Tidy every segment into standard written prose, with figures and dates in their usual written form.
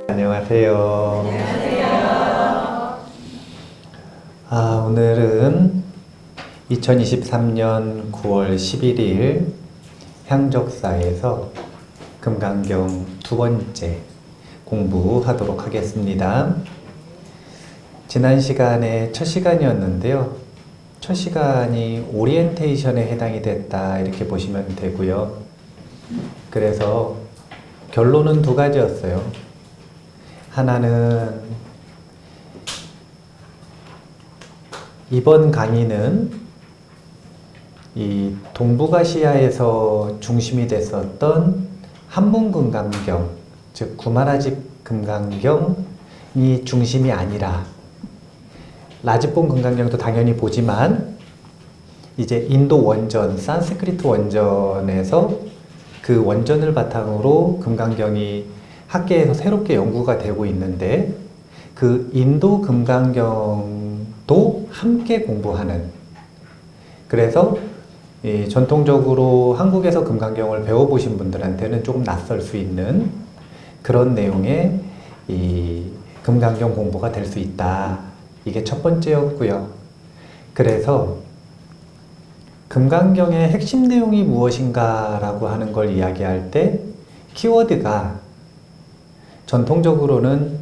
안녕하세요. 오늘은 2023년 9월 11일 향적사에서 금강경 두 번째 공부하도록 하겠습니다. 지난 시간에 첫 시간이었는데요. 첫 시간이 오리엔테이션에 해당이 됐다 이렇게 보시면 되고요. 그래서 결론은 두 가지였어요. 하나는 이번 강의는 이 동북아시아에서 중심이 됐었던 한문금강경, 즉 구마라집 금강경이 중심이 아니라 라지폰 금강경도 당연히 보지만 이제 인도 원전, 산스크리트 원전에서 그 원전을 바탕으로 금강경이 학계에서 새롭게 연구가 되고 있는데 그 인도 금강경도 함께 공부하는, 그래서 전통적으로 한국에서 금강경을 배워보신 분들한테는 조금 낯설 수 있는 그런 내용의 이 금강경 공부가 될 수 있다. 이게 첫 번째였고요. 그래서 금강경의 핵심 내용이 무엇인가 라고 하는 걸 이야기할 때 키워드가 전통적으로는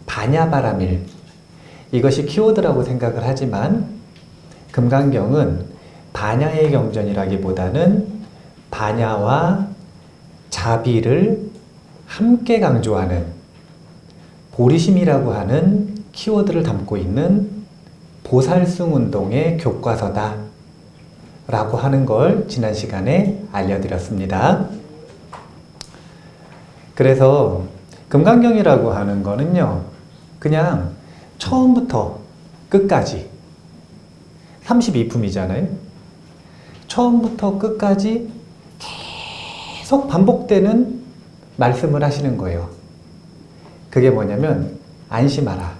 반야바라밀, 이것이 키워드라고 생각을 하지만 금강경은 반야의 경전이라기보다는 반야와 자비를 함께 강조하는 보리심이라고 하는 키워드를 담고 있는 보살승 운동의 교과서다 라고 하는 걸 지난 시간에 알려드렸습니다. 그래서 금강경이라고 하는 거는요, 그냥 처음부터 끝까지 32품이잖아요. 처음부터 끝까지 계속 반복되는 말씀을 하시는 거예요. 그게 뭐냐면 안심하라.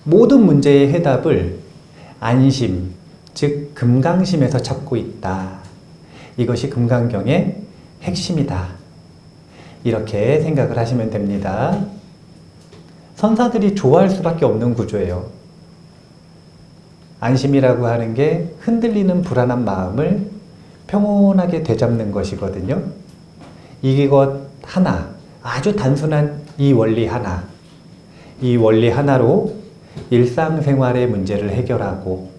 모든 문제의 해답을 안심, 즉 금강심에서 찾고 있다. 이것이 금강경의 핵심이다. 이렇게 생각을 하시면 됩니다. 선사들이 좋아할 수밖에 없는 구조예요. 안심이라고 하는 게 흔들리는 불안한 마음을 평온하게 되잡는 것이거든요. 이것 하나, 아주 단순한 이 원리 하나, 이 원리 하나로 일상생활의 문제를 해결하고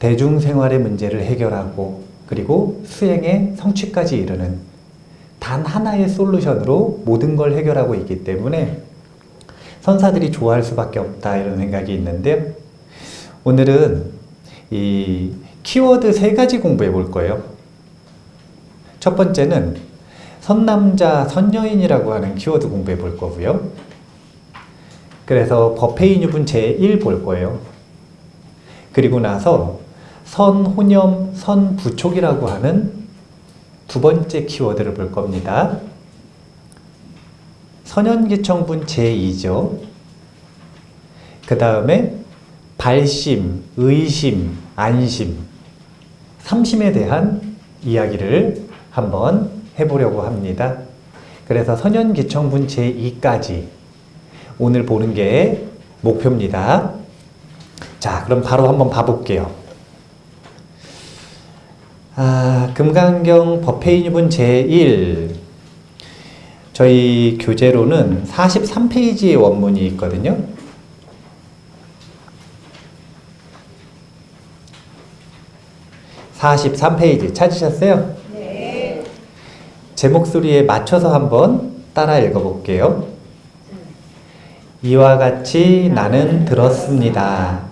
대중생활의 문제를 해결하고 그리고 수행의 성취까지 이르는 단 하나의 솔루션으로 모든 걸 해결하고 있기 때문에 선사들이 좋아할 수밖에 없다, 이런 생각이 있는데요. 오늘은 이 키워드 3가지 공부해 볼 거예요. 첫 번째는 선남자, 선여인이라고 하는 키워드 공부해 볼 거고요. 그래서 법회인유분 제1 볼 거예요. 그리고 나서 선혼염, 선부촉이라고 하는 두 번째 키워드를 볼 겁니다. 선현기청분 제2죠. 그 다음에 발심, 의심, 안심, 삼심에 대한 이야기를 한번 해보려고 합니다. 그래서 선현기청분 제2까지 오늘 보는 게 목표입니다. 자, 그럼 바로 한번 봐볼게요. 금강경 법회인유분 제1, 저희 교재로는 43페이지의 원문이 있거든요. (43페이지) 찾으셨어요? 네. 제 목소리에 맞춰서 한번 따라 읽어볼게요. 이와 같이 나는 들었습니다.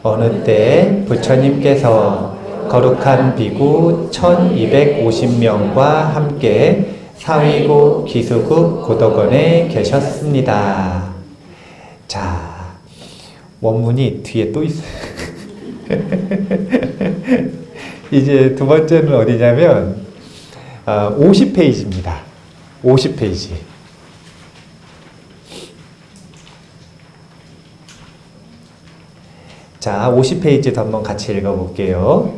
어느 때 부처님께서 거룩한 비구 1250명과 함께 사위고 기수국 고덕원에 계셨습니다. 자, 원문이 뒤에 또 있어요. 이제 두 번째는 어디냐면 50페이지입니다. 50페이지. 자, 50페이지도 한번 같이 읽어볼게요.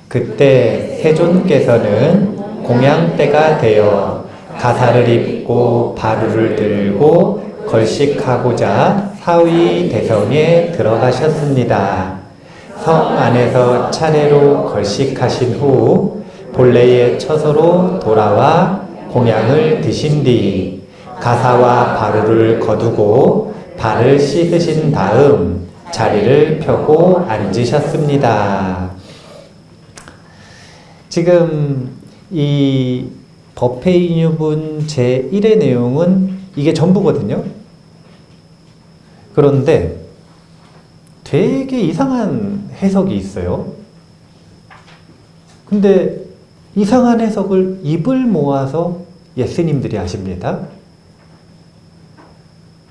그때 세존께서는 공양대가 되어 가사를 입고 바루를 들고 걸식하고자 사위 대성에 들어가셨습니다. 성 안에서 차례로 걸식하신 후 본래의 처소로 돌아와 공양을 드신 뒤 가사와 바루를 거두고 발을 씻으신 다음 자리를 펴고 앉으셨습니다. 지금 이 법회인유분 제1의 내용은 이게 전부거든요. 그런데 되게 이상한 해석이 있어요. 근데 이상한 해석을 입을 모아서 예스님들이 하십니다.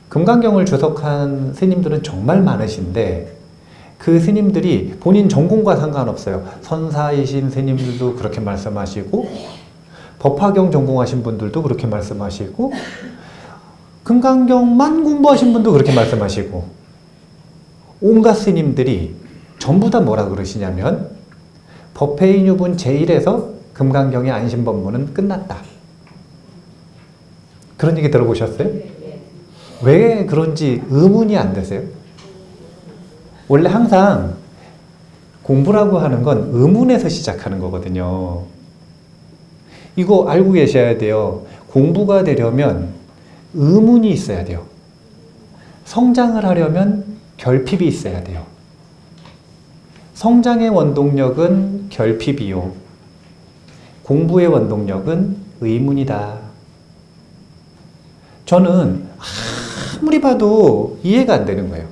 금강경을 주석한 스님들은 정말 많으신데 그 스님들이 본인 전공과 상관없어요. 선사이신 스님들도 그렇게 말씀하시고 법화경 전공하신 분들도 그렇게 말씀하시고 금강경만 공부하신 분도 그렇게 말씀하시고 온갖 스님들이 전부 다 뭐라 그러시냐면 법회인유분 제1에서 금강경의 안심법문은 끝났다. 그런 얘기 들어보셨어요? 왜 그런지 의문이 안 되세요? 원래 항상 공부라고 하는 건 의문에서 시작하는 거거든요. 이거 알고 계셔야 돼요. 공부가 되려면 의문이 있어야 돼요. 성장을 하려면 결핍이 있어야 돼요. 성장의 원동력은 결핍이요. 공부의 원동력은 의문이다. 저는 아무리 봐도 이해가 안 되는 거예요.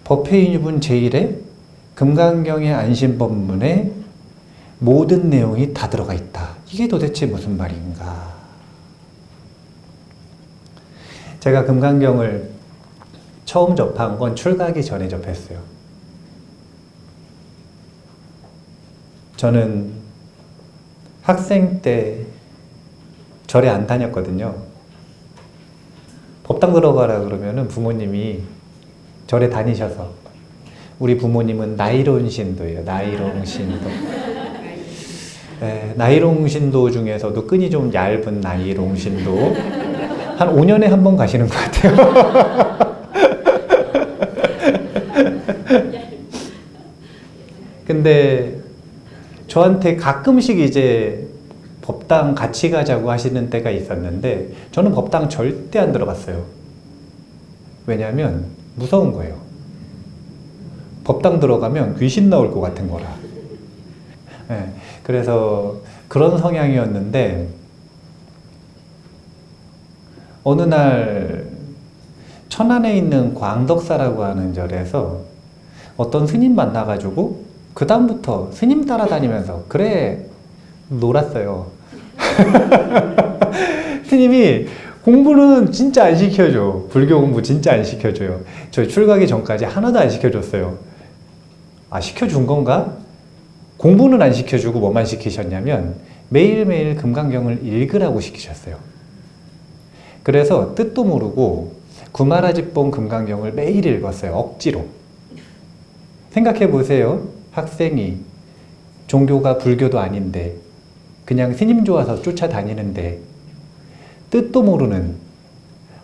법회인유분 제1에 금강경의 안심법문에 모든 내용이 다 들어가 있다. 이게 도대체 무슨 말인가? 제가 금강경을 처음 접한 건 출가하기 전에 접했어요. 저는 학생 때 절에 안 다녔거든요. 법당 들어가라 그러면은 부모님이 절에 다니셔서, 우리 부모님은 나이론 신도예요. 나이론 신도. 네, 나이론 신도 중에서도 끈이 좀 얇은 나이론 신도. 한 5년에 한 번 가시는 것 같아요. 근데 저한테 가끔씩 이제 법당 같이 가자고 하시는 때가 있었는데 저는 법당 절대 안 들어갔어요. 왜냐하면 무서운 거예요. 법당 들어가면 귀신 나올 것 같은 거라. 네, 그래서 그런 성향이었는데 어느 날 천안에 있는 광덕사라고 하는 절에서 어떤 스님 만나가지고 그 다음부터 스님 따라다니면서 그래 놀았어요. 스님이 공부는 진짜 안 시켜줘. 불교 공부 진짜 안 시켜줘요. 저 출가하기 전까지 하나도 안 시켜줬어요. 아, 시켜준 건가? 공부는 안 시켜주고 뭐만 시키셨냐면 매일매일 금강경을 읽으라고 시키셨어요. 그래서 뜻도 모르고 구마라집본 금강경을 매일 읽었어요. 억지로. 생각해 보세요. 학생이 종교가 불교도 아닌데 그냥 스님 좋아서 쫓아다니는데 뜻도 모르는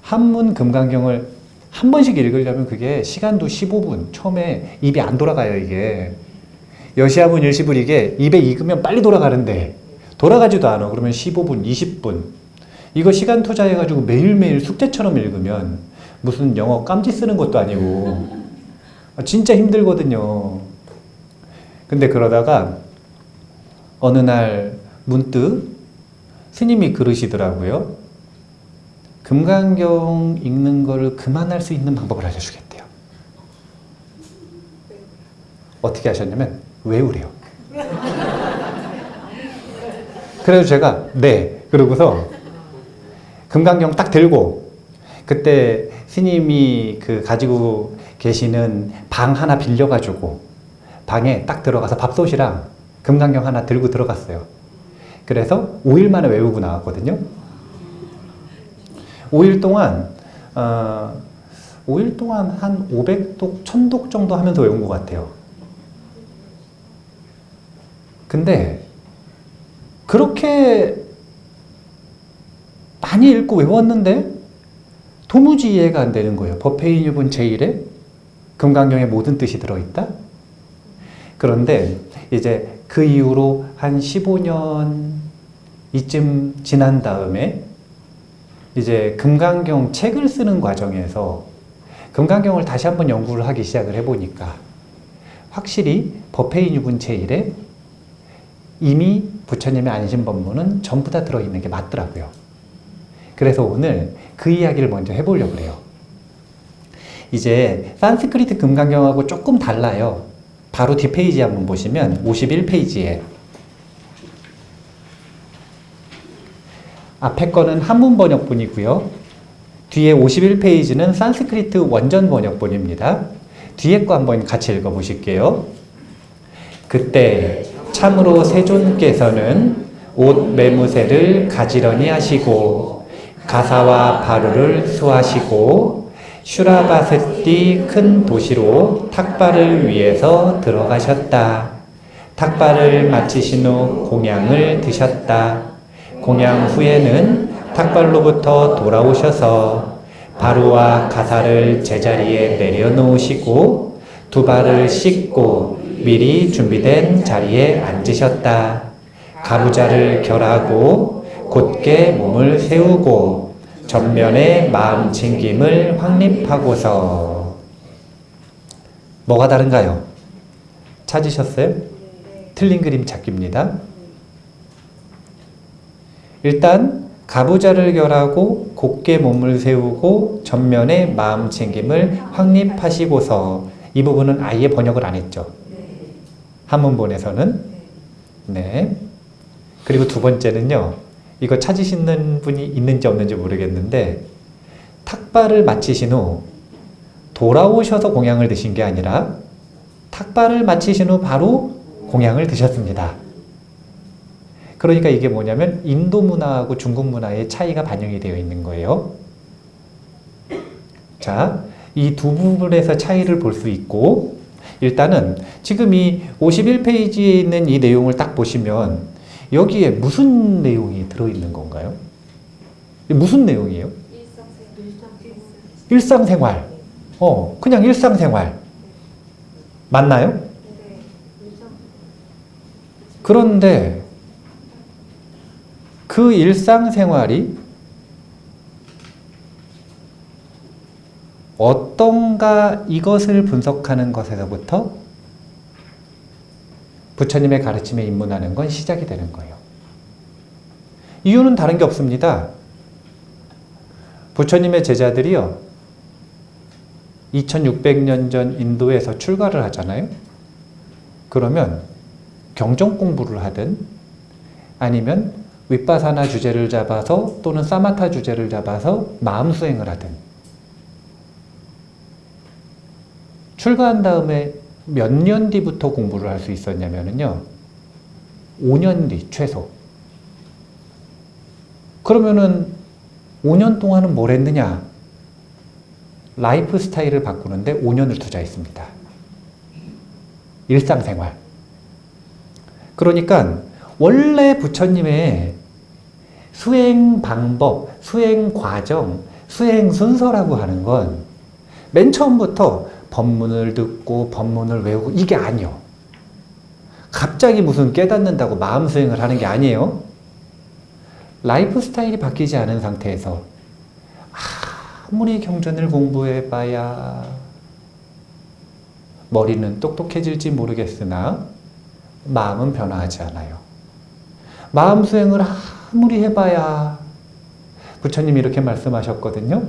한문 금강경을 한 번씩 읽으려면 그게 시간도 15분, 처음에 입이 안 돌아가요. 이게 여시아분 일시불 이게 입에 익으면 빨리 돌아가는데 돌아가지도 않아. 그러면 15분, 20분 이거 시간 투자해가지고 매일매일 숙제처럼 읽으면 무슨 영어 깜지 쓰는 것도 아니고 진짜 힘들거든요. 근데 그러다가 어느 날 문득 스님이 그러시더라고요. 금강경 읽는 거를 그만할 수 있는 방법을 알려주겠대요. 어떻게 하셨냐면 외우래요. 그래서 제가 네 그러고서 금강경 딱 들고 그때 스님이 그 가지고 계시는 방 하나 빌려가지고 방에 딱 들어가서 밥솥이랑 금강경 하나 들고 들어갔어요. 그래서 5일 만에 외우고 나왔거든요. 5일 동안 5일 동안 한 500독, 1000독 정도 하면서 외운 것 같아요. 근데 그렇게 많이 읽고 외웠는데 도무지 이해가 안 되는 거예요. 법회인 유분 제1에 금강경의 모든 뜻이 들어있다? 그런데 이제 그 이후로 한 15년 이쯤 지난 다음에 이제 금강경 책을 쓰는 과정에서 금강경을 다시 한번 연구를 하기 시작을 해보니까 확실히 법회인 유분 제1에 이미 부처님의 안심법문은 전부 다 들어있는 게 맞더라고요. 그래서 오늘 그 이야기를 먼저 해보려고 그래요. 이제 산스크리트 금강경하고 조금 달라요. 바로 뒷페이지 한번 보시면 51페이지에 앞에 거는 한문 번역본이고요. 뒤에 51페이지는 산스크리트 원전 번역본입니다. 뒤에 거 한번 같이 읽어보실게요. 그때 참으로 세존께서는 옷 매무새를 가지런히 하시고 가사와 바루를 수하시고 슈라바세띠 큰 도시로 탁발을 위해서 들어가셨다. 탁발을 마치신 후 공양을 드셨다. 공양 후에는 탁발로부터 돌아오셔서 바루와 가사를 제자리에 내려놓으시고 두 발을 씻고 미리 준비된 자리에 앉으셨다. 가부좌를 결하고 곧게 몸을 세우고 전면에 마음 챙김을 확립하고서 뭐가 다른가요? 찾으셨어요? 틀린 그림 찾기입니다. 일단 가부좌를 결하고 곧게 몸을 세우고 전면에 마음 챙김을 확립하시고서 이 부분은 아예 번역을 안 했죠. 한문본에서는. 네. 그리고 두 번째는요. 이거 찾으시는 분이 있는지 없는지 모르겠는데 탁발을 마치신 후 돌아오셔서 공양을 드신 게 아니라 탁발을 마치신 후 바로 공양을 드셨습니다. 그러니까 이게 뭐냐면 인도 문화하고 중국 문화의 차이가 반영이 되어 있는 거예요. 자, 이 두 부분에서 차이를 볼 수 있고 일단은 지금 이 51페이지에 있는 이 내용을 딱 보시면 여기에 무슨 내용이 들어있는 건가요? 무슨 내용이에요? 일상생활. 그냥 일상생활. 맞나요? 그런데 그 일상생활이 어떤가 이것을 분석하는 것에서부터 부처님의 가르침에 입문하는 건 시작이 되는 거예요. 이유는 다른 게 없습니다. 부처님의 제자들이요, 2600년 전 인도에서 출가를 하잖아요. 그러면 경전 공부를 하든 아니면 윗바사나 주제를 잡아서 또는 사마타 주제를 잡아서 마음 수행을 하든 출가한 다음에 몇 년 뒤부터 공부를 할 수 있었냐면요 5년 뒤 최소. 그러면은 5년 동안은 뭘 했느냐? 라이프 스타일을 바꾸는데 5년을 투자했습니다. 일상생활. 그러니까 원래 부처님의 수행 방법, 수행 과정, 수행 순서라고 하는 건 맨 처음부터 법문을 듣고 법문을 외우고 이게 아니요. 갑자기 무슨 깨닫는다고 마음 수행을 하는 게 아니에요. 라이프 스타일이 바뀌지 않은 상태에서 아무리 경전을 공부해봐야 머리는 똑똑해질지 모르겠으나 마음은 변화하지 않아요. 마음 수행을 아무리 해봐야 부처님이 이렇게 말씀하셨거든요.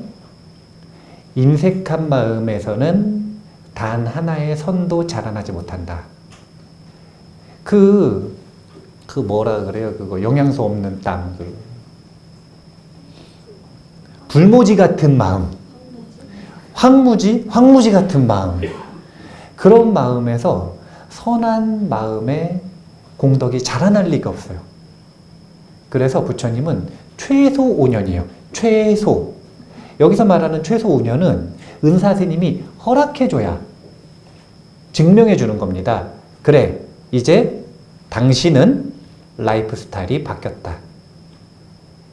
인색한 마음에서는 단 하나의 선도 자라나지 못한다. 뭐라 그래요? 그거 영양소 없는 땅. 불모지 같은 마음. 황무지 같은 마음. 그런 마음에서 선한 마음의 공덕이 자라날 리가 없어요. 그래서 부처님은 최소 5년이에요. 최소. 여기서 말하는 최소 5년은 은사 스님이 허락해줘야 증명해 주는 겁니다. 그래, 이제 당신은 라이프 스타일이 바뀌었다.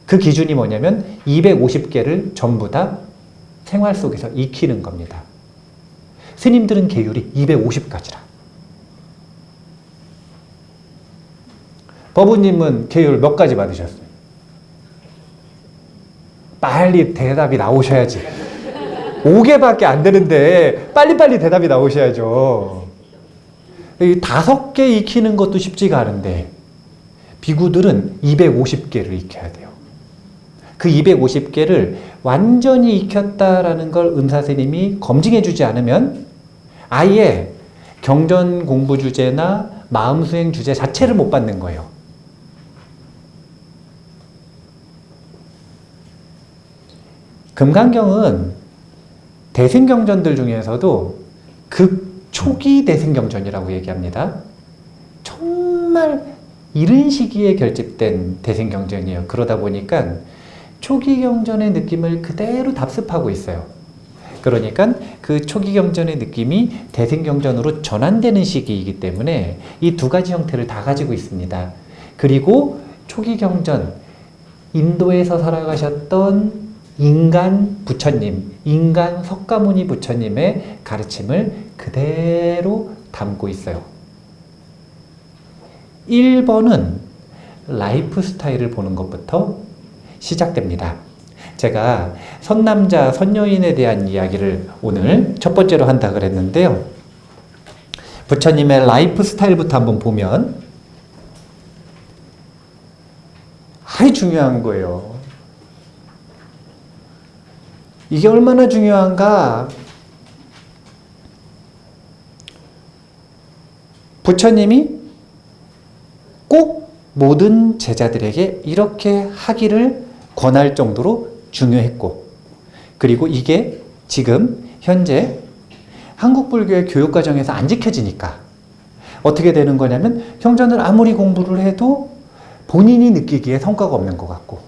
그 기준이 뭐냐면 250개를 전부 다 생활 속에서 익히는 겁니다. 스님들은 계율이 250가지라. 법우님은 계율 몇 가지 받으셨어요? 빨리 대답이 나오셔야지. 5개밖에 안 되는데 빨리빨리 대답이 나오셔야죠. 5개 익히는 것도 쉽지가 않은데 비구들은 250개를 익혀야 돼요. 그 250개를 완전히 익혔다라는 걸 은사스님이 검증해 주지 않으면 아예 경전 공부 주제나 마음수행 주제 자체를 못 받는 거예요. 금강경은 대승경전들 중에서도 초기 대승경전이라고 얘기합니다. 정말 이른 시기에 결집된 대승경전이에요. 그러다 보니까 초기 경전의 느낌을 그대로 답습하고 있어요. 그러니까 그 초기 경전의 느낌이 대승경전으로 전환되는 시기이기 때문에 이 두 가지 형태를 다 가지고 있습니다. 그리고 초기 경전, 인도에서 살아가셨던 인간 부처님, 인간 석가모니 부처님의 가르침을 그대로 담고 있어요. 1번은 라이프 스타일을 보는 것부터 시작됩니다. 제가 선남자, 선여인에 대한 이야기를 오늘 첫 번째로 한다 그랬는데요. 부처님의 라이프 스타일부터 한번 보면 아주 중요한 거예요. 이게 얼마나 중요한가? 부처님이 꼭 모든 제자들에게 이렇게 하기를 권할 정도로 중요했고, 그리고 이게 지금 현재 한국 불교의 교육과정에서 안 지켜지니까 어떻게 되는 거냐면 경전을 아무리 공부를 해도 본인이 느끼기에 성과가 없는 것 같고,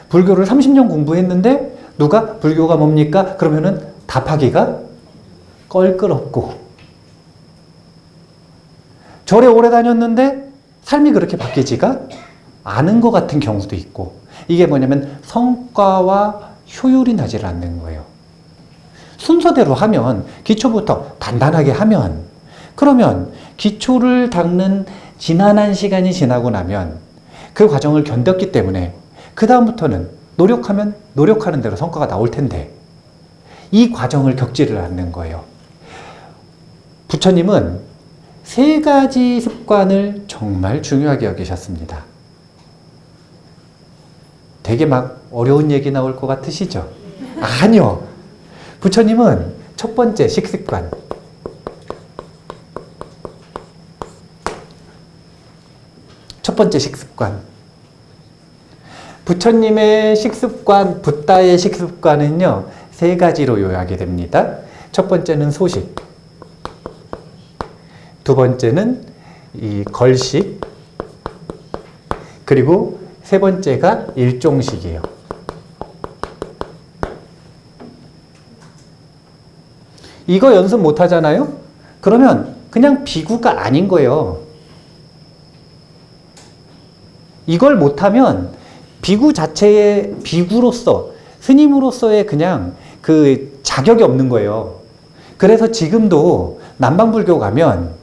불교를 30년 공부했는데 누가 불교가 뭡니까? 그러면은 답하기가 껄끄럽고, 절에 오래 다녔는데 삶이 그렇게 바뀌지가 않은 것 같은 경우도 있고, 이게 뭐냐면 성과와 효율이 나질 않는 거예요. 순서대로 하면, 기초부터 단단하게 하면, 그러면 기초를 닦는 지난한 시간이 지나고 나면 그 과정을 견뎠기 때문에 그 다음부터는 노력하면 노력하는 대로 성과가 나올 텐데 이 과정을 겪지를 않는 거예요. 부처님은 3가지 습관을 정말 중요하게 여기셨습니다. 되게 막 어려운 얘기 나올 것 같으시죠? 아니요. 부처님은 첫 번째 식습관. 첫 번째 식습관. 부처님의 식습관, 붓다의 식습관은요, 3가지로 요약이 됩니다. 첫 번째는 소식. 두 번째는 이 걸식. 그리고 세 번째가 일종식이에요. 이거 연습 못 하잖아요? 그러면 그냥 비구가 아닌 거예요. 이걸 못하면 비구 자체의 비구로서, 스님으로서의 그냥 그 자격이 없는 거예요. 그래서 지금도 남방불교 가면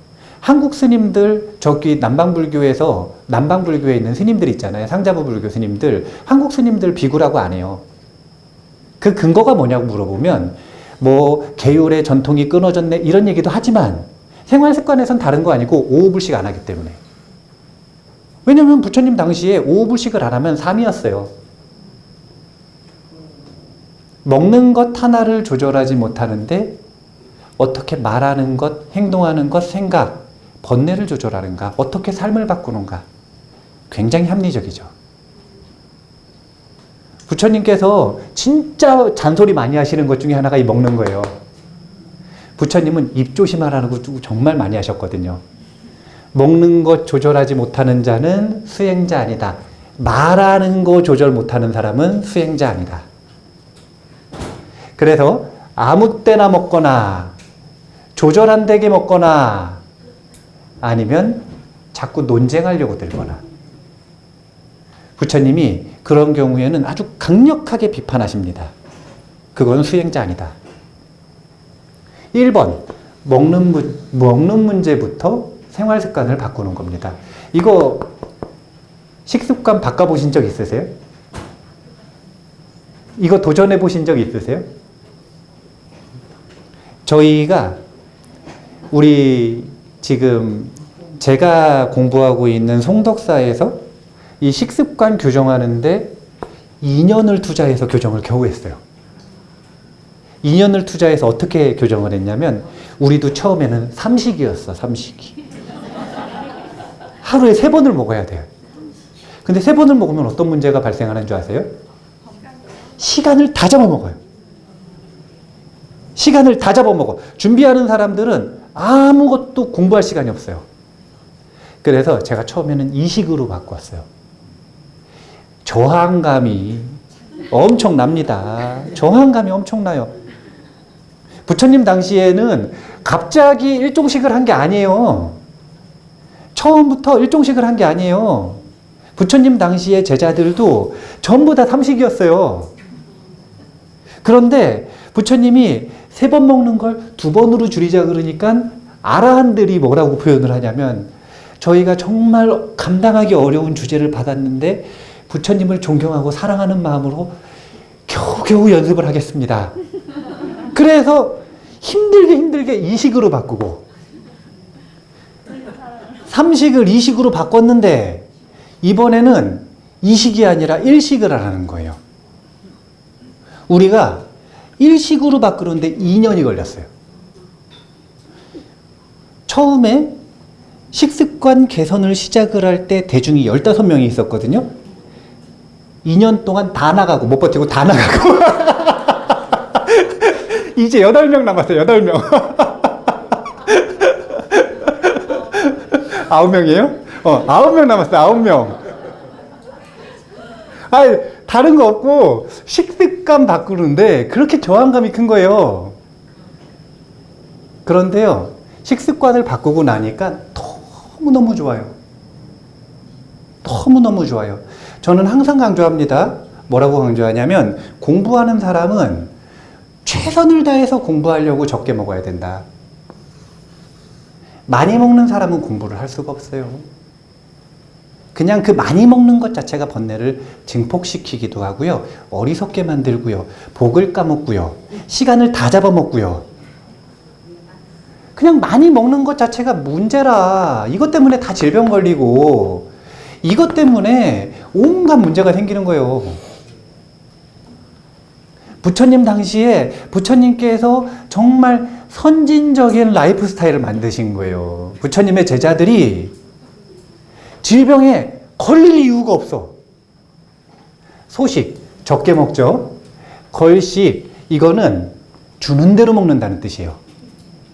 한국 스님들, 저기 남방불교에서, 남방불교에 있는 스님들 있잖아요. 상자부 불교 스님들. 한국 스님들 비구라고 안 해요. 그 근거가 뭐냐고 물어보면, 뭐, 계율의 전통이 끊어졌네, 이런 얘기도 하지만, 생활 습관에선 다른 거 아니고, 오오불식 안 하기 때문에. 왜냐면 부처님 당시에 오오불식을 안 하면 삼이었어요. 먹는 것 하나를 조절하지 못하는데 어떻게 말하는 것, 행동하는 것, 생각, 번뇌를 조절하는가, 어떻게 삶을 바꾸는가, 굉장히 합리적이죠. 부처님께서 진짜 잔소리 많이 하시는 것 중에 하나가 이 먹는 거예요. 부처님은 입 조심하라는 거 정말 많이 하셨거든요. 먹는 것 조절하지 못하는 자는 수행자 아니다. 말하는 거 조절 못하는 사람은 수행자 아니다. 그래서 아무 때나 먹거나 조절 안 되게 먹거나 아니면 자꾸 논쟁하려고 들거나. 부처님이 그런 경우에는 아주 강력하게 비판하십니다. 그건 수행자 아니다. 1번, 먹는 문제부터 생활 습관을 바꾸는 겁니다. 이거 식습관 바꿔보신 적 있으세요? 이거 도전해 보신 적 있으세요? 저희가 우리 지금 제가 공부하고 있는 송덕사에서 이 식습관 교정하는데 2년을 투자해서 교정을 겨우 했어요. 2년을 투자해서 어떻게 교정을 했냐면 우리도 처음에는 삼식이었어. 삼식이. 하루에 3번을 먹어야 돼요. 근데 3번을 먹으면 어떤 문제가 발생하는 줄 아세요? 시간을 다 잡아먹어요. 시간을 다 잡아먹어. 준비하는 사람들은 아무것도 공부할 시간이 없어요. 그래서 제가 처음에는 이식으로 바꿨어요. 저항감이 엄청납니다. 저항감이 엄청나요. 부처님 당시에는 갑자기 일종식을 한 게 아니에요. 처음부터 일종식을 한 게 아니에요. 부처님 당시의 제자들도 전부 다 삼식이었어요. 그런데 부처님이 3번 먹는 걸 2번으로 줄이자 그러니까 아라한들이 뭐라고 표현을 하냐면 저희가 정말 감당하기 어려운 주제를 받았는데 부처님을 존경하고 사랑하는 마음으로 겨우겨우 연습을 하겠습니다. 그래서 힘들게 이식으로 바꾸고 삼식을 이식으로 바꿨는데 이번에는 이식이 아니라 일식을 하라는 거예요. 우리가 일식으로 바꾸는데 2년이 걸렸어요. 처음에 식습관 개선을 시작을 할 때 대중이 15명이 있었거든요. 2년 동안 다 나가고 못 버티고 다 나가고 이제 8명 남았어요. 8명. 9명이에요? 9명 남았어요. 9명. 아니, 다른 거 없고 식습관 바꾸는데 그렇게 저항감이 큰 거예요. 그런데요, 식습관을 바꾸고 나니까 너무너무 좋아요. 너무너무 좋아요. 저는 항상 강조합니다. 뭐라고 강조하냐면 공부하는 사람은 최선을 다해서 공부하려고 적게 먹어야 된다. 많이 먹는 사람은 공부를 할 수가 없어요. 그냥 그 많이 먹는 것 자체가 번뇌를 증폭시키기도 하고요. 어리석게 만들고요. 복을 까먹고요. 시간을 다 잡아먹고요. 그냥 많이 먹는 것 자체가 문제라. 이것 때문에 다 질병 걸리고 이것 때문에 온갖 문제가 생기는 거예요. 부처님 당시에 부처님께서 정말 선진적인 라이프 스타일을 만드신 거예요. 부처님의 제자들이 질병에 걸릴 이유가 없어. 소식, 적게 먹죠. 걸식, 이거는 주는 대로 먹는다는 뜻이에요.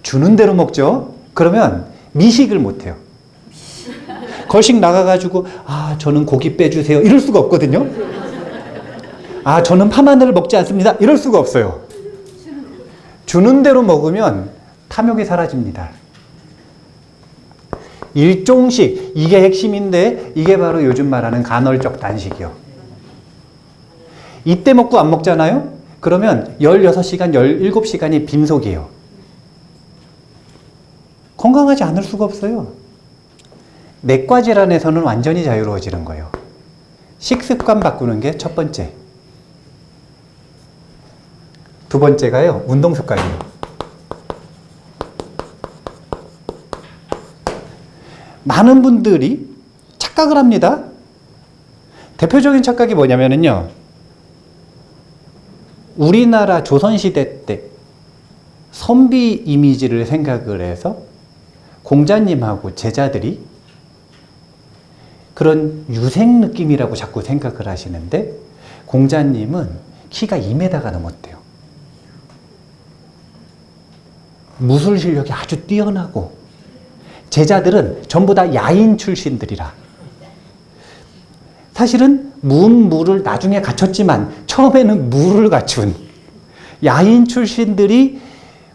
주는 대로 먹죠. 그러면 미식을 못해요. 걸식 나가가지고 저는 고기 빼주세요. 이럴 수가 없거든요. 저는 파마늘을 먹지 않습니다. 이럴 수가 없어요. 주는 대로 먹으면 탐욕이 사라집니다. 일종식, 이게 핵심인데 이게 바로 요즘 말하는 간헐적 단식이요. 이때 먹고 안 먹잖아요? 그러면 16시간, 17시간이 빈속이에요. 건강하지 않을 수가 없어요. 내과 질환에서는 완전히 자유로워지는 거예요. 식습관 바꾸는 게 첫 번째. 두 번째가요, 운동 습관이에요. 많은 분들이 착각을 합니다. 대표적인 착각이 뭐냐면요, 우리나라 조선시대 때 선비 이미지를 생각을 해서 공자님하고 제자들이 그런 유생 느낌이라고 자꾸 생각을 하시는데 공자님은 키가 2m가 넘었대요. 무술 실력이 아주 뛰어나고 제자들은 전부 다 야인 출신들이라. 사실은 무를 나중에 갖췄지만 처음에는 무를 갖춘 야인 출신들이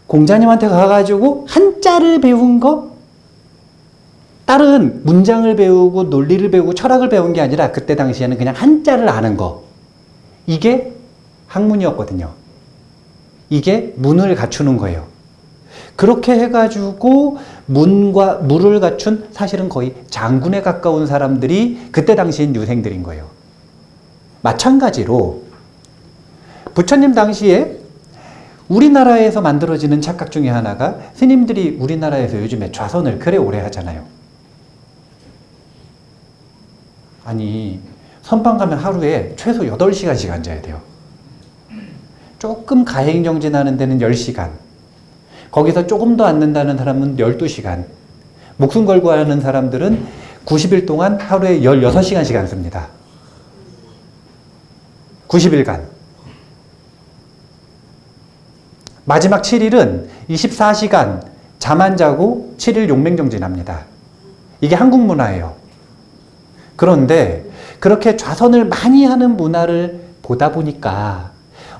공자님한테 가가지고 한자를 배운 거? 다른 문장을 배우고 논리를 배우고 철학을 배운 게 아니라 그때 당시에는 그냥 한자를 아는 거. 이게 학문이었거든요. 이게 문을 갖추는 거예요. 그렇게 해가지고 물을 갖춘 사실은 거의 장군에 가까운 사람들이 그때 당시엔 유생들인 거예요. 마찬가지로 부처님 당시에 우리나라에서 만들어지는 착각 중에 하나가 스님들이 우리나라에서 요즘에 좌선을 그래 오래 하잖아요. 아니 선방 가면 하루에 최소 8시간씩 앉아야 돼요. 조금 가행정진하는 데는 10시간, 거기서 조금 더 앉는다는 사람은 12시간, 목숨 걸고 하는 사람들은 90일 동안 하루에 16시간씩 앉습니다. 90일간. 마지막 7일은 24시간 잠 안 자고 7일 용맹정진합니다. 이게 한국 문화예요. 그런데 그렇게 좌선을 많이 하는 문화를 보다 보니까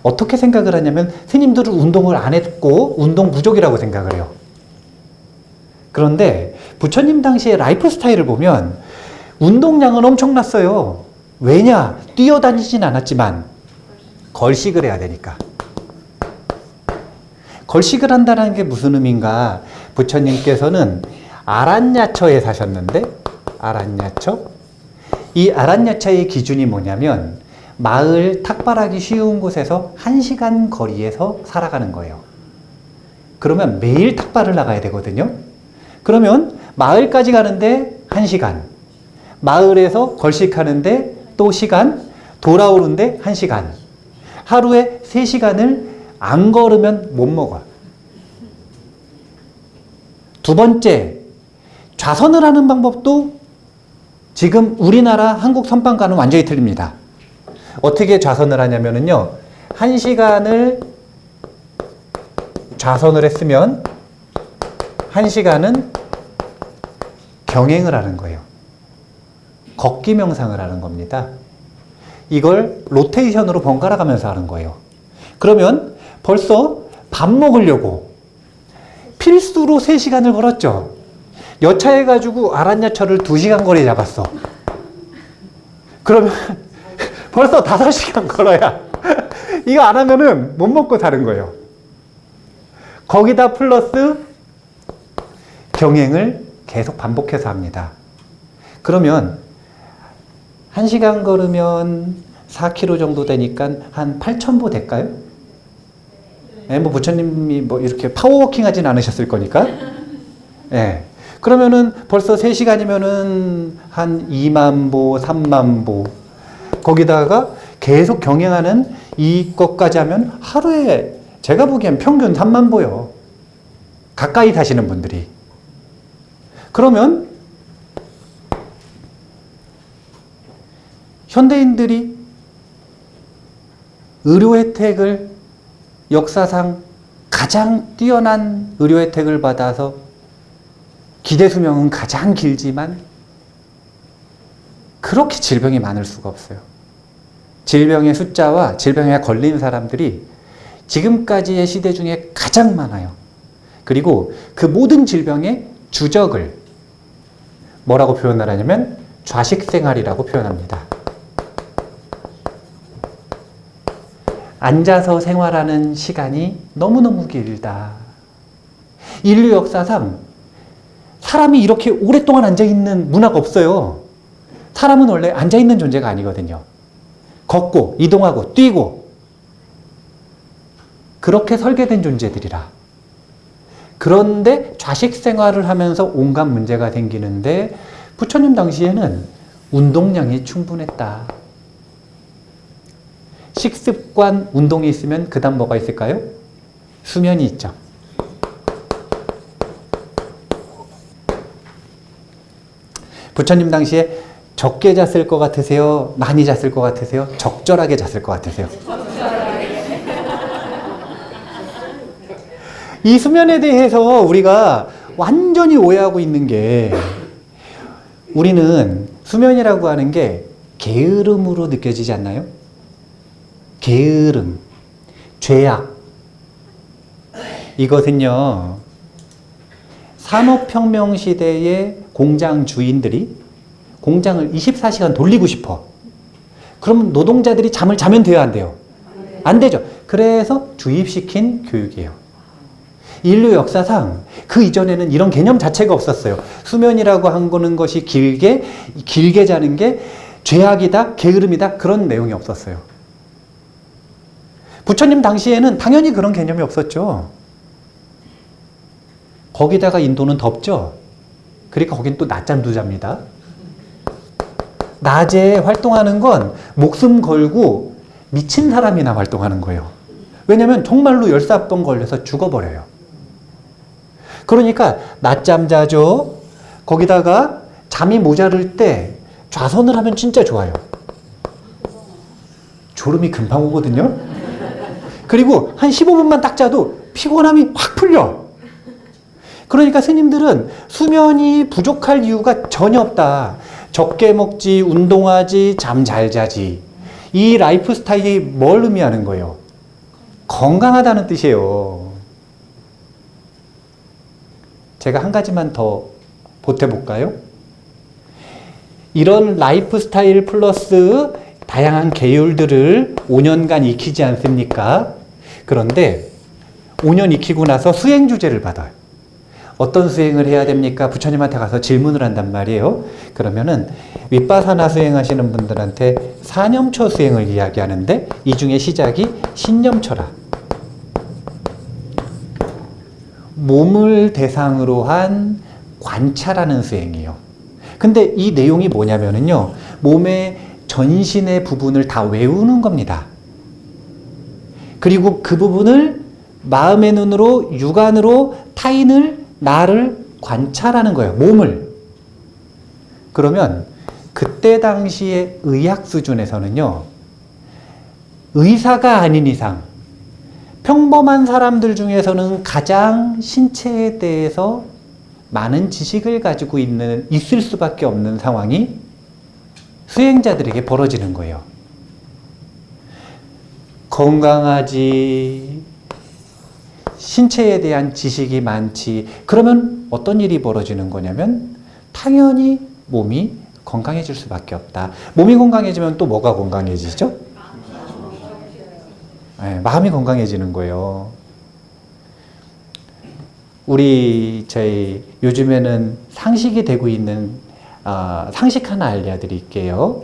어떻게 생각을 하냐면 스님들은 운동을 안 했고 운동 부족이라고 생각을 해요. 그런데 부처님 당시의 라이프 스타일을 보면 운동량은 엄청났어요. 왜냐? 뛰어다니진 않았지만 걸식을 해야 되니까. 걸식을 한다는 게 무슨 의미인가? 부처님께서는 아란야처에 사셨는데, 아란야처? 이 아란야처의 기준이 뭐냐면 마을 탁발하기 쉬운 곳에서 1시간 거리에서 살아가는 거예요. 그러면 매일 탁발을 나가야 되거든요. 그러면 마을까지 가는데 1시간, 마을에서 걸식하는데 또 시간, 돌아오는데 1시간. 하루에 3시간을 안 걸으면 못 먹어. 두 번째, 좌선을 하는 방법도 지금 우리나라 한국 선방과는 완전히 틀립니다. 어떻게 좌선을 하냐면요, 1시간을 좌선을 했으면 1시간은 경행을 하는 거예요. 걷기 명상을 하는 겁니다. 이걸 로테이션으로 번갈아 가면서 하는 거예요. 그러면 벌써 밥 먹으려고 필수로 3시간을 걸었죠. 여차해가지고 아란야처를 2시간 거리 잡았어. 그러면 벌써 5시간 걸어야 이거 안 하면은 못 먹고 사는 거예요. 거기다 플러스 경행을 계속 반복해서 합니다. 그러면 1시간 걸으면 4km 정도 되니까 한 8,000보 될까요? 네, 뭐 부처님이 뭐 이렇게 파워워킹 하진 않으셨을 거니까. 네. 그러면은 벌써 3시간이면은 한 2만 보, 3만 보. 거기다가 계속 경행하는 이것까지 하면 하루에 제가 보기엔 평균 3만 보요. 가까이 사시는 분들이. 그러면 현대인들이 의료 혜택을 역사상 가장 뛰어난 의료 혜택을 받아서 기대 수명은 가장 길지만 그렇게 질병이 많을 수가 없어요. 질병의 숫자와 질병에 걸린 사람들이 지금까지의 시대 중에 가장 많아요. 그리고 그 모든 질병의 주적을 뭐라고 표현을 하냐면 좌식생활이라고 표현합니다. 앉아서 생활하는 시간이 너무너무 길다. 인류 역사상 사람이 이렇게 오랫동안 앉아있는 문화가 없어요. 사람은 원래 앉아있는 존재가 아니거든요. 걷고 이동하고 뛰고 그렇게 설계된 존재들이라. 그런데 좌식 생활을 하면서 온갖 문제가 생기는데 부처님 당시에는 운동량이 충분했다. 식습관, 운동이 있으면 그 다음 뭐가 있을까요? 수면이 있죠. 부처님 당시에 적게 잤을 것 같으세요? 많이 잤을 것 같으세요? 적절하게 잤을 것 같으세요? 이 수면에 대해서 우리가 완전히 오해하고 있는 게 우리는 수면이라고 하는 게 게으름으로 느껴지지 않나요? 게으름, 죄악, 이것은요, 산업혁명 시대의 공장 주인들이 공장을 24시간 돌리고 싶어. 그럼 노동자들이 잠을 자면 돼요, 안 돼요? 안 되죠. 그래서 주입시킨 교육이에요. 인류 역사상 그 이전에는 이런 개념 자체가 없었어요. 수면이라고 하는 것이 길게 자는 게 죄악이다, 게으름이다, 그런 내용이 없었어요. 부처님 당시에는 당연히 그런 개념이 없었죠. 거기다가 인도는 덥죠. 그러니까 거긴 또 낮잠도 잡니다. 낮에 활동하는 건 목숨 걸고 미친 사람이나 활동하는 거예요. 왜냐면 정말로 열사병 걸려서 죽어버려요. 그러니까 낮잠 자죠. 거기다가 잠이 모자랄 때 좌선을 하면 진짜 좋아요. 졸음이 금방 오거든요. 그리고 한 15분만 딱 자도 피곤함이 확 풀려. 그러니까 스님들은 수면이 부족할 이유가 전혀 없다. 적게 먹지, 운동하지, 잠 잘 자지. 이 라이프 스타일이 뭘 의미하는 거예요? 건강하다는 뜻이에요. 제가 한 가지만 더 보태볼까요? 이런 라이프 스타일 플러스 다양한 계율들을 5년간 익히지 않습니까? 그런데 5년 익히고 나서 수행 주제를 받아요. 어떤 수행을 해야 됩니까? 부처님한테 가서 질문을 한단 말이에요. 그러면은 윗바사나 수행하시는 분들한테 사념처 수행을 이야기하는데 이 중에 시작이 신념처라. 몸을 대상으로 한 관찰하는 수행이에요. 근데 이 내용이 뭐냐면은요, 몸의 전신의 부분을 다 외우는 겁니다. 그리고 그 부분을 마음의 눈으로, 육안으로 타인을, 나를 관찰하는 거예요. 몸을. 그러면 그때 당시의 의학 수준에서는요, 의사가 아닌 이상 평범한 사람들 중에서는 가장 신체에 대해서 많은 지식을 가지고 있을 수밖에 없는 상황이 수행자들에게 벌어지는 거예요. 건강하지, 신체에 대한 지식이 많지. 그러면 어떤 일이 벌어지는 거냐면 당연히 몸이 건강해질 수밖에 없다. 몸이 건강해지면 또 뭐가 건강해지죠? 네, 마음이 건강해지는 거예요. 저희 요즘에는 상식이 되고 있는 상식 하나 알려드릴게요.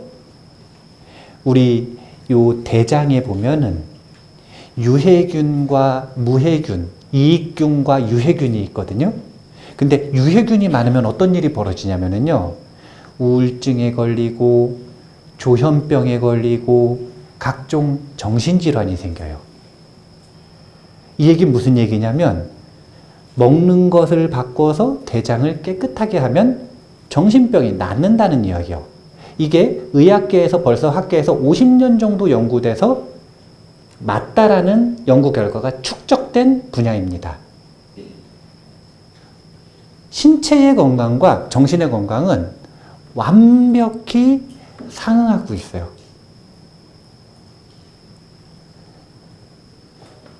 우리 요 대장에 보면은 유해균과 무해균, 이익균과 유해균이 있거든요. 근데 유해균이 많으면 어떤 일이 벌어지냐면요, 우울증에 걸리고 조현병에 걸리고 각종 정신질환이 생겨요. 이 얘기는 무슨 얘기냐면 먹는 것을 바꿔서 대장을 깨끗하게 하면 정신병이 낫는다는 이야기예요. 이게 의학계에서 벌써 학계에서 50년 정도 연구돼서 맞다라는 연구 결과가 축적된 분야입니다. 신체의 건강과 정신의 건강은 완벽히 상응하고 있어요.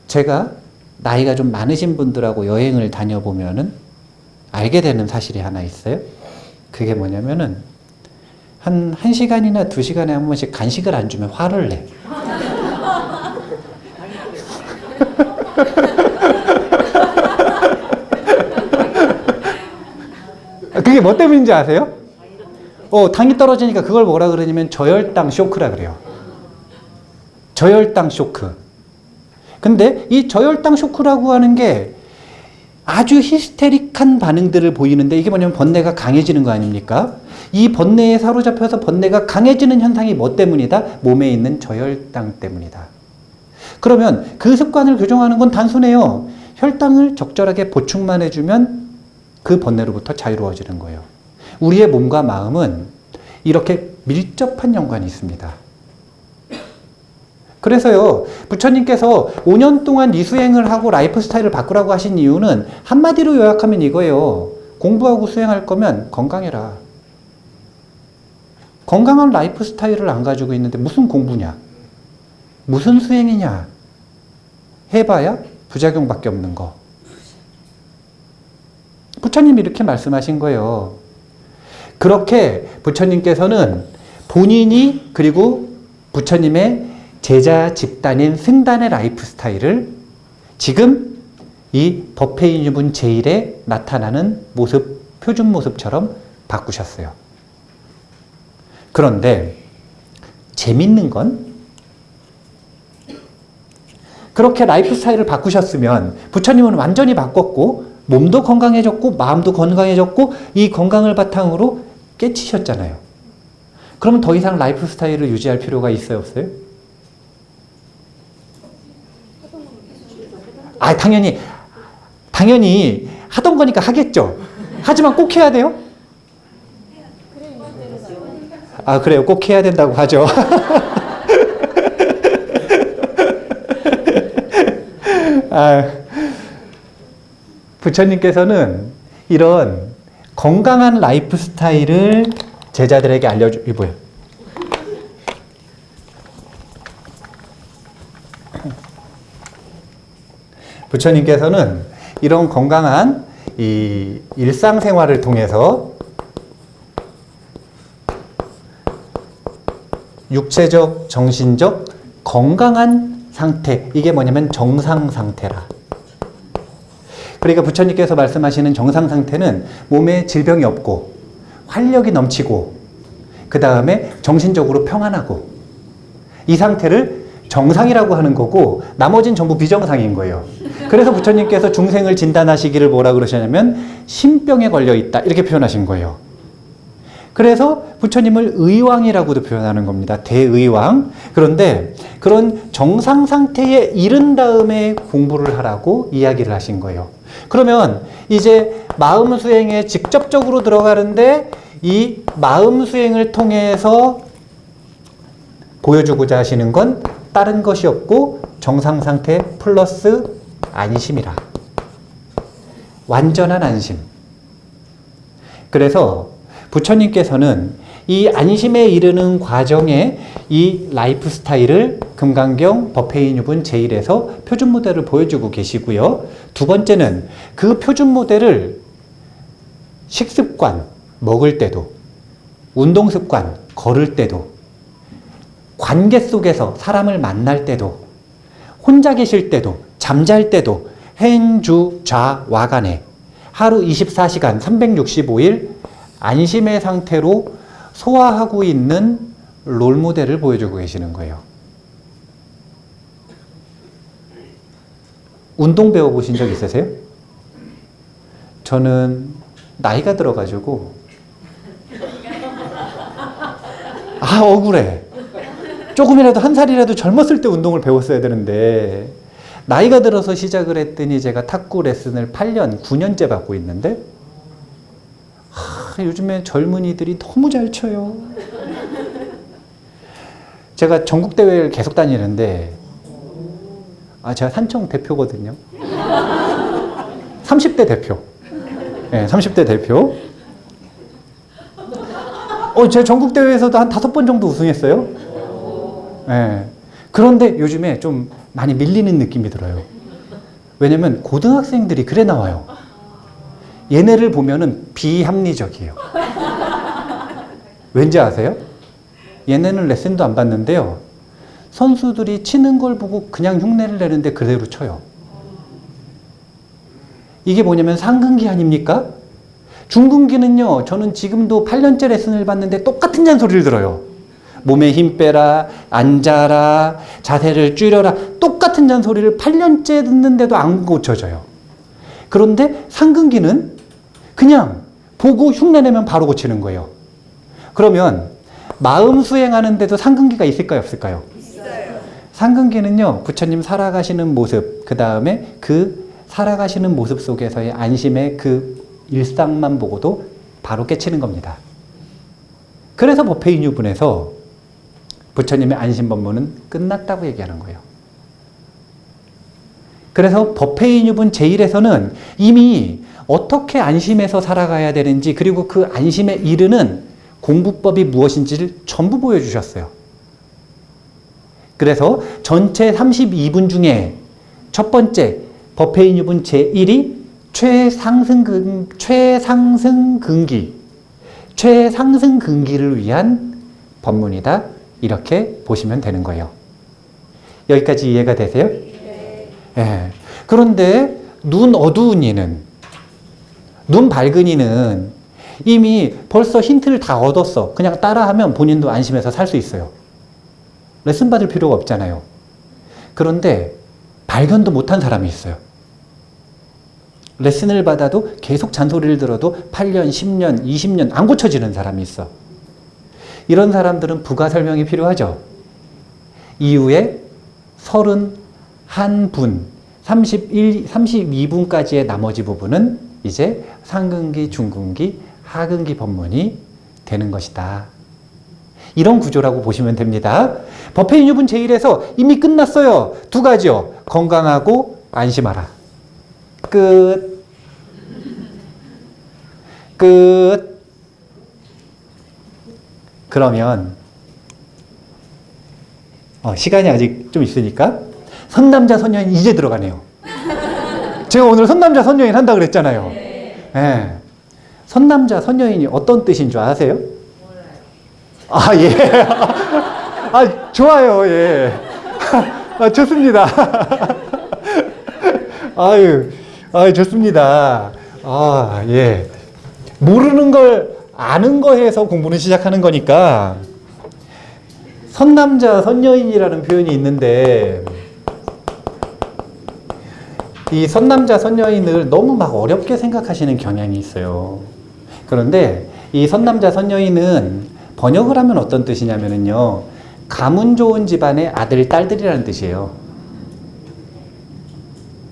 제가 나이가 좀 많으신 분들하고 여행을 다녀보면은 알게 되는 사실이 하나 있어요. 그게 뭐냐면은 한 1시간이나 2시간에 한 번씩 간식을 안 주면 화를 내. 그게 뭐 때문인지 아세요? 당이 떨어지니까 그걸 뭐라 그러냐면 저혈당 쇼크라 그래요. 저혈당 쇼크. 근데 이 저혈당 쇼크라고 하는 게 아주 히스테릭한 반응들을 보이는데 이게 뭐냐면 번뇌가 강해지는 거 아닙니까? 이 번뇌에 사로잡혀서 번뇌가 강해지는 현상이 뭐 때문이다? 몸에 있는 저혈당 때문이다. 그러면 그 습관을 교정하는 건 단순해요. 혈당을 적절하게 보충만 해주면 그 번뇌로부터 자유로워지는 거예요. 우리의 몸과 마음은 이렇게 밀접한 연관이 있습니다. 그래서요, 부처님께서 5년 동안 이 수행을 하고 라이프 스타일을 바꾸라고 하신 이유는 한마디로 요약하면 이거예요. 공부하고 수행할 거면 건강해라. 건강한 라이프 스타일을 안 가지고 있는데 무슨 공부냐? 무슨 수행이냐? 해봐야 부작용밖에 없는 거. 부처님이 이렇게 말씀하신 거예요. 그렇게 부처님께서는 본인이 그리고 부처님의 제자 집단인 승단의 라이프 스타일을 지금 이 법회인유분 제1에 나타나는 모습, 표준 모습처럼 바꾸셨어요. 그런데 재밌는 건 그렇게 라이프 스타일을 바꾸셨으면 부처님은 완전히 바꿨고 몸도 건강해졌고 마음도 건강해졌고 이 건강을 바탕으로 깨치셨잖아요. 그러면 더 이상 라이프 스타일을 유지할 필요가 있어요, 없어요? 아, 당연히 하던 거니까 하겠죠. 하지만 꼭 해야 돼요? 아, 그래요. 꼭 해야 된다고 하죠. 부처님께서는 이런 건강한 라이프 스타일을 제자들에게 알려주고요. 부처님께서는 이런 건강한 이 일상생활을 통해서 육체적, 정신적 건강한 상태, 이게 뭐냐면 정상 상태라. 그러니까 부처님께서 말씀하시는 정상 상태는 몸에 질병이 없고 활력이 넘치고 그 다음에 정신적으로 평안하고 이 상태를 정상이라고 하는 거고 나머지는 전부 비정상인 거예요. 그래서 부처님께서 중생을 진단하시기를 뭐라 그러셨냐면 신병에 걸려 있다 이렇게 표현하신 거예요. 그래서 부처님을 의왕이라고도 표현하는 겁니다. 대의왕. 그런데 그런 정상 상태에 이른 다음에 공부를 하라고 이야기를 하신 거예요. 그러면 이제 마음 수행에 직접적으로 들어가는데 이 마음 수행을 통해서 보여주고자 하시는 건 다른 것이 없고 정상 상태 플러스 안심이라. 완전한 안심. 그래서 부처님께서는 이 안심에 이르는 과정에 이 라이프 스타일을 금강경 법회인유분 제1에서 표준 모델을 보여주고 계시고요. 두 번째는 그 표준 모델을 식습관, 먹을 때도, 운동습관, 걸을 때도, 관계 속에서 사람을 만날 때도, 혼자 계실 때도, 잠잘 때도, 행주, 좌, 와간에 하루 24시간 365일 안심의 상태로 소화하고 있는 롤모델을 보여주고 계시는 거예요. 운동 배워보신 적 있으세요? 저는 나이가 들어가지고 억울해. 조금이라도 한 살이라도 젊었을 때 운동을 배웠어야 되는데 나이가 들어서 시작을 했더니 제가 탁구 레슨을 8년, 9년째 받고 있는데 요즘에 젊은이들이 너무 잘 쳐요. 제가 전국대회를 계속 다니는데 제가 산청 대표거든요. 30대 대표. 네, 30대 대표. 제가 전국대회에서도 한 5번 정도 우승했어요. 네. 그런데 요즘에 좀 많이 밀리는 느낌이 들어요. 왜냐면 고등학생들이 그래 나와요. 얘네를 보면은 비합리적이에요. 왠지 아세요? 얘네는 레슨도 안 받는데요. 선수들이 치는 걸 보고 그냥 흉내를 내는데 그대로 쳐요. 이게 뭐냐면 상근기 아닙니까? 중근기는요, 저는 지금도 8년째 레슨을 받는데 똑같은 잔소리를 들어요. 몸에 힘 빼라, 앉아라, 자세를 줄여라. 똑같은 잔소리를 8년째 듣는데도 안 고쳐져요. 그런데 상근기는 그냥 보고 흉내내면 바로 고치는 거예요. 그러면 마음 수행하는데도 상근기가 있을까요, 없을까요? 있어요. 상근기는요, 부처님 살아가시는 모습, 그 다음에 그 살아가시는 모습 속에서의 안심의 그 일상만 보고도 바로 깨치는 겁니다. 그래서 법회인유분에서 부처님의 안심법문은 끝났다고 얘기하는 거예요. 그래서 법회인유분 제1에서는 이미 어떻게 안심해서 살아가야 되는지 그리고 그 안심에 이르는 공부법이 무엇인지를 전부 보여주셨어요. 그래서 전체 32분 중에 첫 번째 법회인유분 제1이 최상승근기를 위한 법문이다. 이렇게 보시면 되는 거예요. 여기까지 이해가 되세요? 네. 예. 그런데 눈 어두운 이는, 눈 밝은 이는 이미 벌써 힌트를 다 얻었어. 그냥 따라하면 본인도 안심해서 살 수 있어요. 레슨 받을 필요가 없잖아요. 그런데 발견도 못한 사람이 있어요. 레슨을 받아도 계속 잔소리를 들어도 8년, 10년, 20년 안 고쳐지는 사람이 있어. 이런 사람들은 부가 설명이 필요하죠. 이후에 31분, 32분까지의 나머지 부분은 이제 상근기, 중근기, 하근기 법문이 되는 것이다. 이런 구조라고 보시면 됩니다. 법회인유분 제1에서 이미 끝났어요. 두 가지요. 건강하고 안심하라. 끝. 그러면 시간이 아직 좀 있으니까 선남자 선녀인 이제 들어가네요. 제가 오늘 선남자 선녀인 한다 그랬잖아요. 네. 선남자 선녀인이 어떤 뜻인 줄 아세요? 아, 예. 아, 좋아요. 예. 아, 좋습니다. 아유, 좋습니다. 아, 예. 모르는 걸 아는 거에서 공부는 시작하는 거니까 선남자 선녀인이라는 표현이 있는데 이 선남자 선녀인을 너무 막 어렵게 생각하시는 경향이 있어요. 그런데 이 선남자 선녀인은 번역을 하면 어떤 뜻이냐면요, 가문 좋은 집안의 아들, 딸들이라는 뜻이에요.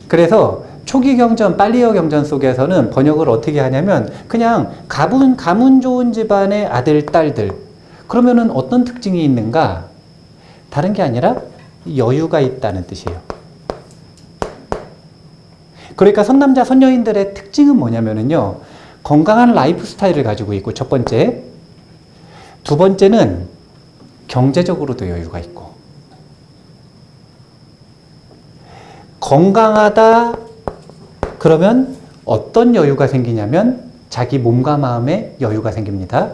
그래서 초기 경전, 빨리어 경전 속에서는 번역을 어떻게 하냐면 그냥 가문 좋은 집안의 아들, 딸들. 그러면은 어떤 특징이 있는가? 다른 게 아니라 여유가 있다는 뜻이에요. 그러니까 선남자, 선녀인들의 특징은 뭐냐면요, 건강한 라이프 스타일을 가지고 있고, 첫 번째. 두 번째는 경제적으로도 여유가 있고. 건강하다 그러면 어떤 여유가 생기냐면 자기 몸과 마음에 여유가 생깁니다.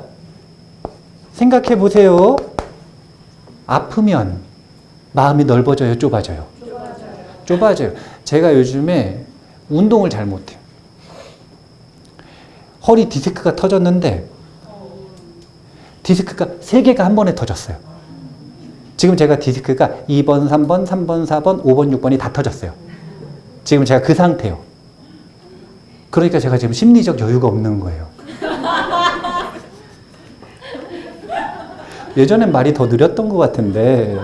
생각해 보세요. 아프면 마음이 넓어져요, 좁아져요? 좁아져요. 제가 요즘에 운동을 잘 못해요. 허리 디스크가 터졌는데 디스크가 3개가 한 번에 터졌어요. 지금 제가 디스크가 2번, 3번, 3번, 4번, 5번, 6번이 다 터졌어요. 지금 제가 그 상태예요. 그러니까 제가 지금 심리적 여유가 없는 거예요. 예전엔 말이 더 느렸던 것 같은데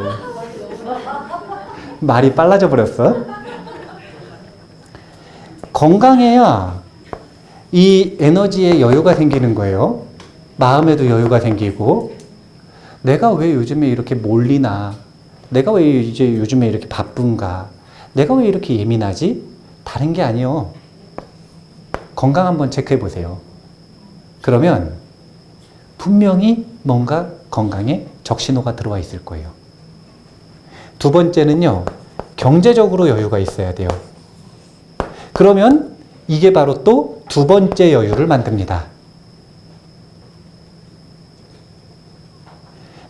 말이 빨라져 버렸어. 건강해야 이 에너지에 여유가 생기는 거예요. 마음에도 여유가 생기고, 내가 왜 요즘에 이렇게 몰리나? 내가 왜 이제 요즘에 이렇게 바쁜가? 내가 왜 이렇게 예민하지? 다른 게 아니에요. 건강 한번 체크해 보세요. 그러면 분명히 뭔가 건강에 적신호가 들어와 있을 거예요. 두 번째는요, 경제적으로 여유가 있어야 돼요. 그러면 이게 바로 또 두 번째 여유를 만듭니다.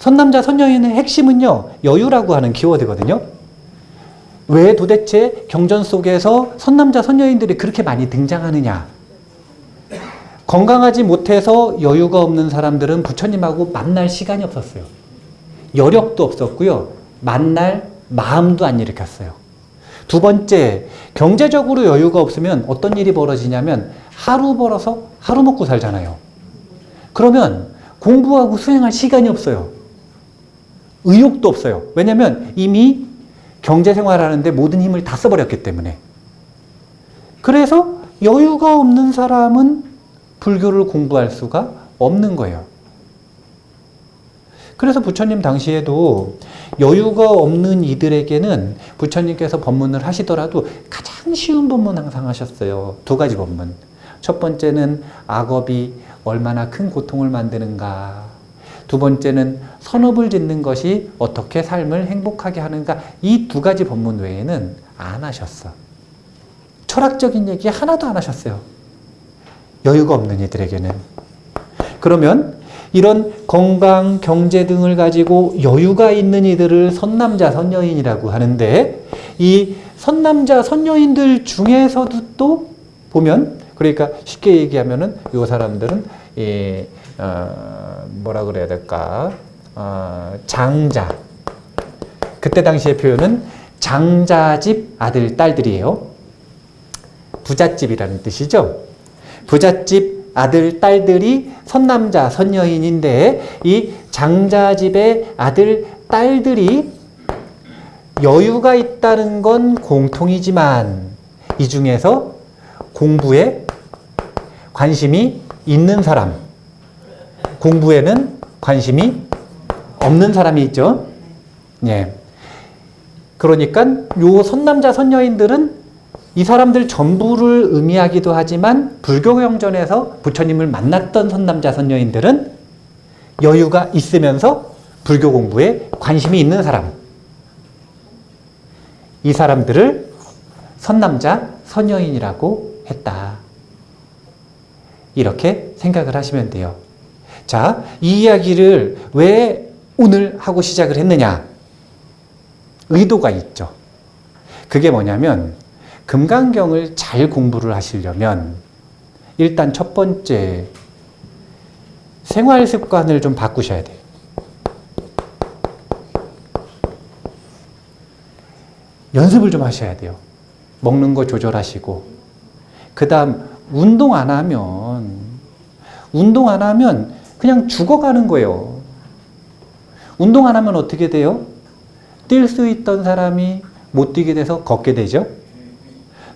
선남자, 선녀인의 핵심은요, 여유라고 하는 키워드거든요. 왜 도대체 경전 속에서 선남자, 선녀인들이 그렇게 많이 등장하느냐? 건강하지 못해서 여유가 없는 사람들은 부처님하고 만날 시간이 없었어요. 여력도 없었고요. 만날 마음도 안 일으켰어요. 두 번째, 경제적으로 여유가 없으면 어떤 일이 벌어지냐면 하루 벌어서 하루 먹고 살잖아요. 그러면 공부하고 수행할 시간이 없어요. 의욕도 없어요. 왜냐하면 이미 경제생활하는데 모든 힘을 다 써버렸기 때문에. 그래서 여유가 없는 사람은 불교를 공부할 수가 없는 거예요. 그래서 부처님 당시에도 여유가 없는 이들에게는 부처님께서 법문을 하시더라도 가장 쉬운 법문 항상 하셨어요. 두 가지 법문. 첫 번째는 악업이 얼마나 큰 고통을 만드는가. 두 번째는 선업을 짓는 것이 어떻게 삶을 행복하게 하는가. 이 두 가지 법문 외에는 안 하셨어. 철학적인 얘기 하나도 안 하셨어요. 여유가 없는 이들에게는. 그러면 이런 건강, 경제 등을 가지고 여유가 있는 이들을 선남자, 선여인이라고 하는데, 이 선남자, 선여인들 중에서도 또 보면, 그러니까 쉽게 얘기하면은 이 사람들은 뭐라 그래야 될까? 장자. 그때 당시의 표현은 장자집 아들, 딸들이에요. 부잣집이라는 뜻이죠. 부잣집 아들, 딸들이 선남자, 선여인인데, 이 장자집의 아들, 딸들이 여유가 있다는 건 공통이지만, 이 중에서 공부에 관심이 있는 사람, 공부에는 관심이 없는 사람이 있죠. 예. 그러니까 요 선남자, 선여인들은 이 사람들 전부를 의미하기도 하지만, 불교 경전에서 부처님을 만났던 선남자, 선여인들은 여유가 있으면서 불교 공부에 관심이 있는 사람, 이 사람들을 선남자, 선여인이라고 했다. 이렇게 생각을 하시면 돼요. 자, 이 이야기를 왜 오늘 하고 시작을 했느냐? 의도가 있죠. 그게 뭐냐면, 금강경을 잘 공부를 하시려면 일단 첫 번째, 생활 습관을 좀 바꾸셔야 돼요. 연습을 좀 하셔야 돼요. 먹는 거 조절하시고, 그 다음 운동 안 하면 그냥 죽어가는 거예요. 운동 안 하면 어떻게 돼요? 뛸 수 있던 사람이 못 뛰게 돼서 걷게 되죠.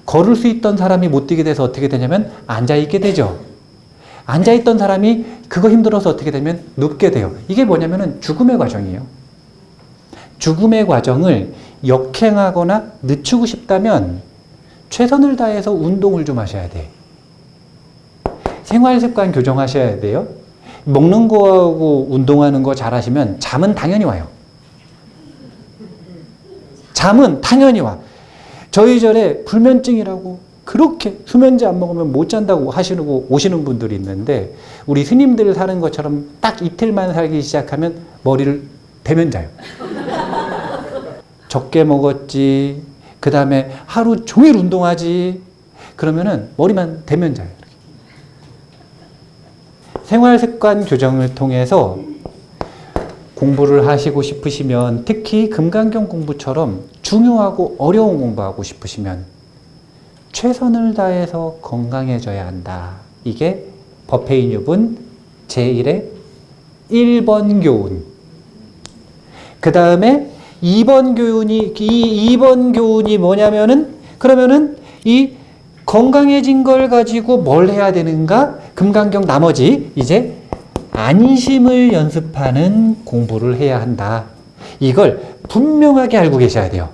걸을 수 있던 사람이 못 뛰게 돼서 어떻게 되냐면 앉아있게 되죠. 앉아있던 사람이 그거 힘들어서 어떻게 되면 눕게 돼요. 이게 뭐냐면은 죽음의 과정이에요. 죽음의 과정을 역행하거나 늦추고 싶다면 최선을 다해서 운동을 좀 하셔야 돼. 생활습관 교정하셔야 돼요. 먹는 거하고 운동하는 거 잘하시면 잠은 당연히 와요. 잠은 당연히 와. 저희 절에 불면증이라고 그렇게 수면제 안 먹으면 못 잔다고 하시고 오시는 분들이 있는데, 우리 스님들 사는 것처럼 딱 이틀만 살기 시작하면 머리를 대면 자요. 적게 먹었지, 그 다음에 하루 종일 운동하지, 그러면은 머리만 대면 자요. 생활습관 교정을 통해서 공부를 하시고 싶으시면, 특히 금강경 공부처럼 중요하고 어려운 공부하고 싶으시면 최선을 다해서 건강해져야 한다. 이게 법회인유분 제1의 1번 교훈. 그 다음에 2번 교훈이, 이 2번 교훈이 뭐냐면은, 그러면은 이 건강해진 걸 가지고 뭘 해야 되는가? 금강경 나머지 이제 안심을 연습하는 공부를 해야 한다. 이걸 분명하게 알고 계셔야 돼요.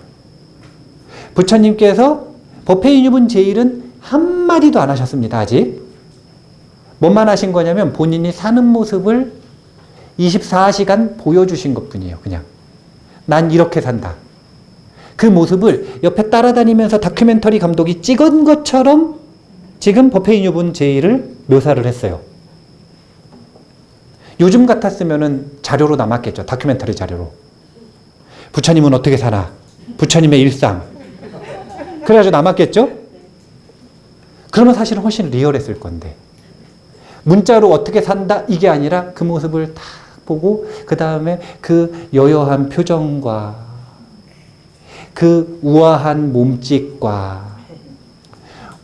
부처님께서 법회인유분 제1은 한마디도 안 하셨습니다. 아직. 뭐만 하신 거냐면 본인이 사는 모습을 24시간 보여주신 것뿐이에요. 그냥 난 이렇게 산다. 그 모습을 옆에 따라다니면서 다큐멘터리 감독이 찍은 것처럼 지금 법회인유분 제1을 묘사를 했어요. 요즘 같았으면 자료로 남았겠죠. 다큐멘터리 자료로. 부처님은 어떻게 사나? 부처님의 일상. 그래가지고 남았겠죠? 그러면 사실은 훨씬 리얼했을 건데. 문자로 어떻게 산다? 이게 아니라 그 모습을 딱 보고, 그 다음에 그 여여한 표정과 그 우아한 몸짓과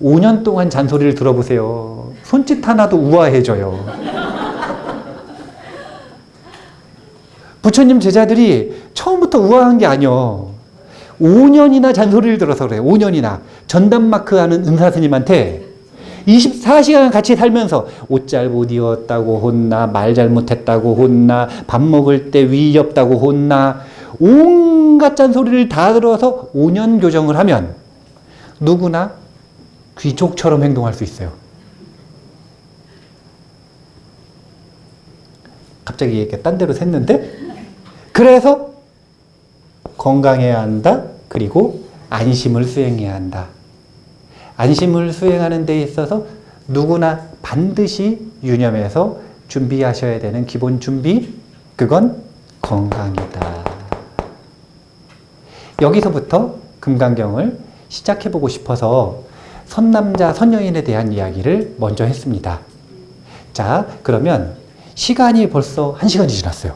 5년 동안 잔소리를 들어보세요. 손짓 하나도 우아해져요. 부처님 제자들이 처음부터 우아한 게 아니요. 5년이나 잔소리를 들어서 그래요. 5년이나. 전담마크 하는 은사스님한테 24시간 같이 살면서 옷 잘못 입었다고 혼나, 말 잘못했다고 혼나, 밥 먹을 때 위 없다고 혼나, 온갖 잔소리를 다 들어서 5년 교정을 하면 누구나 귀족처럼 행동할 수 있어요. 갑자기 이렇게 딴 데로 샜는데? 그래서 건강해야 한다. 그리고 안심을 수행해야 한다. 안심을 수행하는 데 있어서 누구나 반드시 유념해서 준비하셔야 되는 기본 준비, 그건 건강이다. 여기서부터 금강경을 시작해보고 싶어서 선남자, 선여인에 대한 이야기를 먼저 했습니다. 자, 그러면 시간이 벌써 1시간이 지났어요.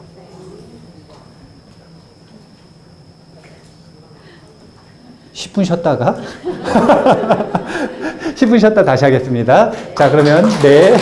10분 쉬었다가 10분 쉬었다 다시 하겠습니다. 자, 그러면 네.